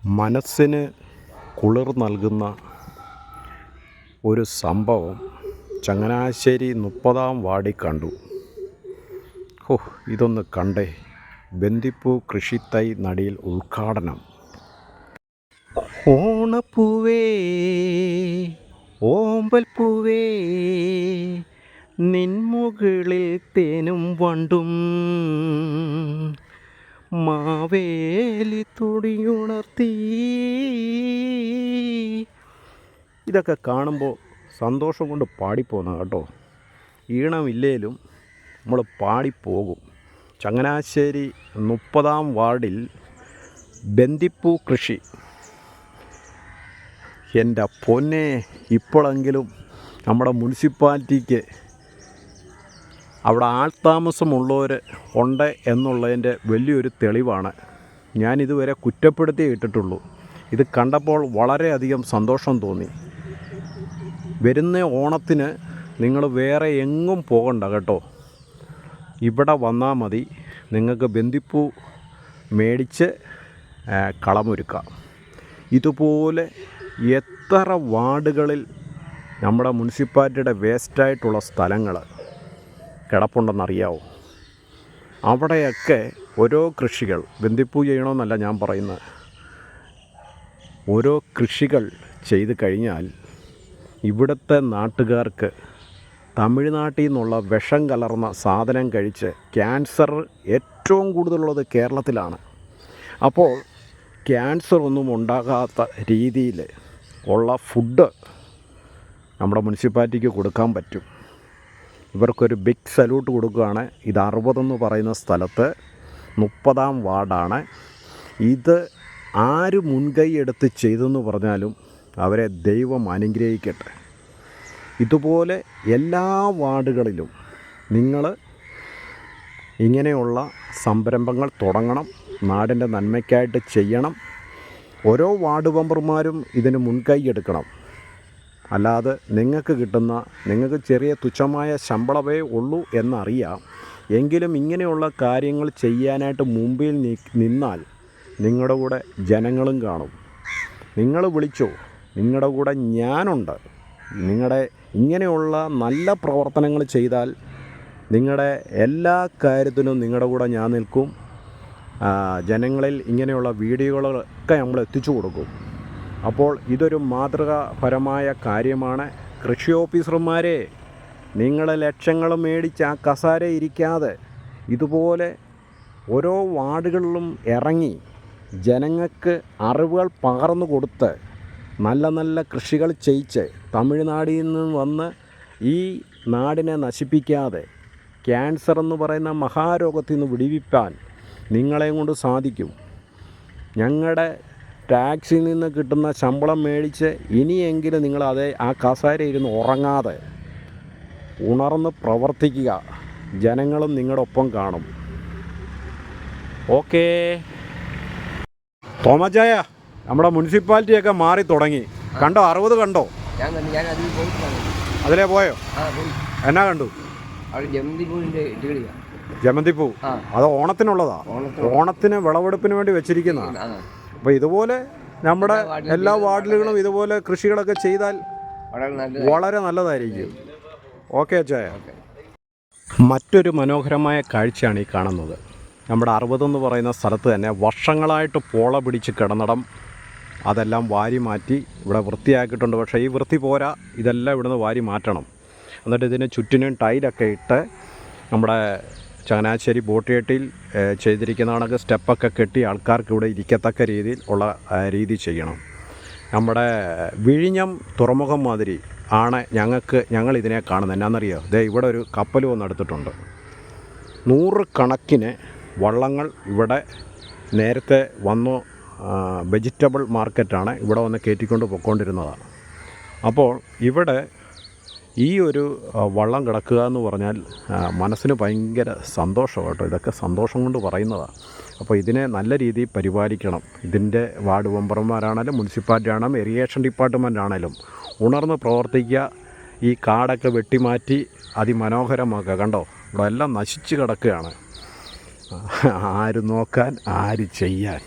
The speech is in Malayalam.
മനസ്സിന് കുളിർ നൽകുന്ന ഒരു സംഭവം ചങ്ങനാശ്ശേരി 30-ാം വാർഡിൽ കണ്ടു. ഇതൊന്ന് കണ്ടേ. ബന്ദിപ്പൂ കൃഷിത്തൈ നടിയിൽ ഉദ്ഘാടനം. ഓണപ്പൂവേ ഓമ്പൽപ്പൂവേ നിൻമുകളിൽ തേനും വണ്ടും മാവേലി തുടിയുണർത്തി. ഇതൊക്കെ കാണുമ്പോൾ സന്തോഷം കൊണ്ട് പാടിപ്പോകുന്ന കേട്ടോ. ഈണമില്ലേലും നമ്മൾ പാടിപ്പോകും. ചങ്ങനാശ്ശേരി 30-ാം വാർഡിൽ ബന്ദിപ്പൂ കൃഷി. എൻ്റെ പൊന്നെ, ഇപ്പോഴെങ്കിലും നമ്മുടെ മുനിസിപ്പാലിറ്റിക്ക് അവിടെ ആൾതാമസമുള്ളവർ ഉണ്ട് എന്നുള്ളതിൻ്റെ വലിയൊരു തെളിവാണ്. ഞാനിതുവരെ കുറ്റപ്പെടുത്തി ഇട്ടിട്ടുള്ളൂ. ഇത് കണ്ടപ്പോൾ വളരെയധികം സന്തോഷം തോന്നി. വരുന്ന ഓണത്തിന് നിങ്ങൾ വേറെ എങ്ങും പോകണ്ട കേട്ടോ, ഇവിടെ വന്നാൽ മതി. നിങ്ങൾക്ക് ബന്ദിപ്പൂ മേടിച്ച് കളമൊരുക്കാം. ഇതുപോലെ എത്ര വാർഡുകളിൽ നമ്മുടെ മുനിസിപ്പാലിറ്റിയുടെ വേസ്റ്റായിട്ടുള്ള സ്ഥലങ്ങൾ കിടപ്പുണ്ടെന്നറിയാവോ? അവിടെയൊക്കെ ഓരോ കൃഷികൾ, ബന്ദിപ്പൂ ചെയ്യണമെന്നല്ല ഞാൻ പറയുന്നത്, ഓരോ കൃഷികൾ ചെയ്ത് കഴിഞ്ഞാൽ ഇവിടുത്തെ നാട്ടുകാർക്ക് തമിഴ്നാട്ടിൽ നിന്നുള്ള വിഷം കലർന്ന സാധനം കഴിച്ച് ക്യാൻസർ ഏറ്റവും കൂടുതലുള്ളത് കേരളത്തിലാണ്. അപ്പോൾ ക്യാൻസർ ഒന്നും ഉണ്ടാകാത്ത രീതിയിൽ ഉള്ള ഫുഡ് നമ്മുടെ മുനിസിപ്പാലിറ്റിക്ക് കൊടുക്കാൻ പറ്റും. ഇവർക്കൊരു ബിഗ് സല്യൂട്ട് കൊടുക്കുകയാണ്. ഇത് 60 എന്ന് പറയുന്ന സ്ഥലത്ത് 30-ാം വാർഡാണ്. ഇത് ആര് മുൻകൈ എടുത്ത് ചെയ്തെന്ന് പറഞ്ഞാലും അവരെ ദൈവം അനുഗ്രഹിക്കട്ടെ. ഇതുപോലെ എല്ലാ വാർഡുകളിലും നിങ്ങൾ ഇങ്ങനെയുള്ള സംരംഭങ്ങൾ തുടങ്ങണം. നാടിൻ്റെ നന്മയ്ക്കായിട്ട് ചെയ്യണം. ഓരോ വാർഡ് മെമ്പർമാരും ഇതിന് മുൻകൈ എടുക്കണം. അല്ലാതെ നിങ്ങൾക്ക് ചെറിയ തുച്ഛമായ ശമ്പളമേ ഉള്ളൂ എന്നറിയാം. എങ്കിലും ഇങ്ങനെയുള്ള കാര്യങ്ങൾ ചെയ്യാനായിട്ട് മുമ്പിൽ നിന്നാൽ നിങ്ങളുടെ കൂടെ ജനങ്ങളും കാണും. നിങ്ങൾ വിളിച്ചോ, നിങ്ങളുടെ കൂടെ ഞാനുണ്ട്. നിങ്ങളുടെ ഇങ്ങനെയുള്ള നല്ല പ്രവർത്തനങ്ങൾ ചെയ്താൽ നിങ്ങളുടെ എല്ലാ കാര്യത്തിനും നിങ്ങളുടെ കൂടെ ഞാൻ നിൽക്കും. ജനങ്ങളിൽ ഇങ്ങനെയുള്ള വീഡിയോകളൊക്കെ നമ്മൾ എത്തിച്ചു കൊടുക്കും. അപ്പോൾ ഇതൊരു മാതൃകാപരമായ കാര്യമാണ്. കൃഷി ഓഫീസർമാരെ, നിങ്ങൾ ലക്ഷങ്ങൾ മേടിച്ച് ആ കസേര ഇരിക്കാതെ ഇതുപോലെ ഓരോ വാർഡുകളിലും ഇറങ്ങി ജനങ്ങൾക്ക് അറിവുകൾ പകർന്നു കൊടുത്ത് നല്ല നല്ല കൃഷികൾ ചെയ്യിച്ച് തമിഴ്നാട്ടിൽ നിന്ന് വന്ന് ഈ നാടിനെ നശിപ്പിക്കാതെ ക്യാൻസർ എന്ന് പറയുന്ന മഹാരോഗത്തിൽ നിന്ന് വിടുവിപ്പാൻ നിങ്ങളെയും കൊണ്ട് സാധിക്കും. ഞങ്ങളുടെ ടാക്സിൽ നിന്ന് കിട്ടുന്ന ശമ്പളം മേടിച്ച് ഇനിയെങ്കിലും നിങ്ങൾ ആ കസേര ഇരുന്ന് ഉറങ്ങാതെ ഉണർന്ന് പ്രവർത്തിക്കുക. ജനങ്ങളും നിങ്ങളുടെ ഒപ്പം കാണും. ഓക്കേ. തോമച്ചായ, നമ്മുടെ മുനിസിപ്പാലിറ്റിയൊക്കെ മാറി തുടങ്ങി. കണ്ടോ? 60 കണ്ടോ? അതിലേ പോയോ? എന്നാ കണ്ടു? ജമന്തിപ്പൂ. അത് ഓണത്തിനുള്ളതാ. ഓണത്തിന് വിളവെടുപ്പിന് വേണ്ടി വെച്ചിരിക്കുന്നതാണ്. അപ്പോൾ ഇതുപോലെ നമ്മുടെ എല്ലാ വാർഡിലുകളും ഇതുപോലെ കൃഷികളൊക്കെ ചെയ്താൽ വളരെ നല്ലതായിരിക്കും. ഓക്കെ അച്ചായ. മറ്റൊരു മനോഹരമായ കാഴ്ചയാണ് ഈ കാണുന്നത്. നമ്മുടെ 60 എന്ന് പറയുന്ന സ്ഥലത്ത് തന്നെ വർഷങ്ങളായിട്ട് പോള പിടിച്ച് കിടന്നിടം അതെല്ലാം വാരി മാറ്റി ഇവിടെ വൃത്തിയാക്കിയിട്ടുണ്ട്. പക്ഷേ ഈ വൃത്തി പോരാ, ഇതെല്ലാം ഇവിടുന്ന് വാരി മാറ്റണം. എന്നിട്ട് ഇതിന് ചുറ്റിനും ടൈലൊക്കെ ഇട്ട് നമ്മുടെ ചങ്ങനാശ്ശേരി ബോട്ടിയേട്ടിൽ ചെയ്തിരിക്കുന്ന കണക്ക് സ്റ്റെപ്പൊക്കെ കെട്ടി ആൾക്കാർക്ക് ഇവിടെ ഇരിക്കത്തക്ക രീതിയിൽ ഉള്ള രീതി ചെയ്യണം. നമ്മുടെ വിഴിഞ്ഞം തുറമുഖം മാതിരി ആണ് ഞങ്ങളിതിനെ കാണുന്നത്. എന്നാണെന്നറിയോ? ഇവിടെ ഒരു കപ്പൽ വന്നെടുത്തിട്ടുണ്ട്. 100 കണക്കിന് വള്ളങ്ങൾ ഇവിടെ നേരത്തെ വന്നു. വെജിറ്റബിൾ മാർക്കറ്റാണ്, ഇവിടെ വന്ന് കയറ്റിക്കൊണ്ട് പോയിക്കൊണ്ടിരുന്നതാണ്. അപ്പോൾ ഇവിടെ ഈ ഒരു വള്ളം കിടക്കുക എന്ന് പറഞ്ഞാൽ മനസ്സിന് ഭയങ്കര സന്തോഷം കേട്ടോ. ഇതൊക്കെ സന്തോഷം കൊണ്ട് പറയുന്നതാണ്. അപ്പോൾ ഇതിനെ നല്ല രീതിയിൽ പരിപാലിക്കണം. ഇതിൻ്റെ വാർഡ് മെമ്പർമാരാണേലും മുനിസിപ്പാലിറ്റി ആണെങ്കിലും ഇറിഗേഷൻ ഡിപ്പാർട്ട്മെൻ്റ് ആണേലും ഉണർന്ന് പ്രവർത്തിക്കുക. ഈ കാടൊക്കെ വെട്ടിമാറ്റി അതിമനോഹരമാക്കുക. കണ്ടോ, ഇവിടെ എല്ലാം നശിച്ച് കിടക്കുകയാണ്. ആര് നോക്കാൻ, ആര് ചെയ്യാൻ?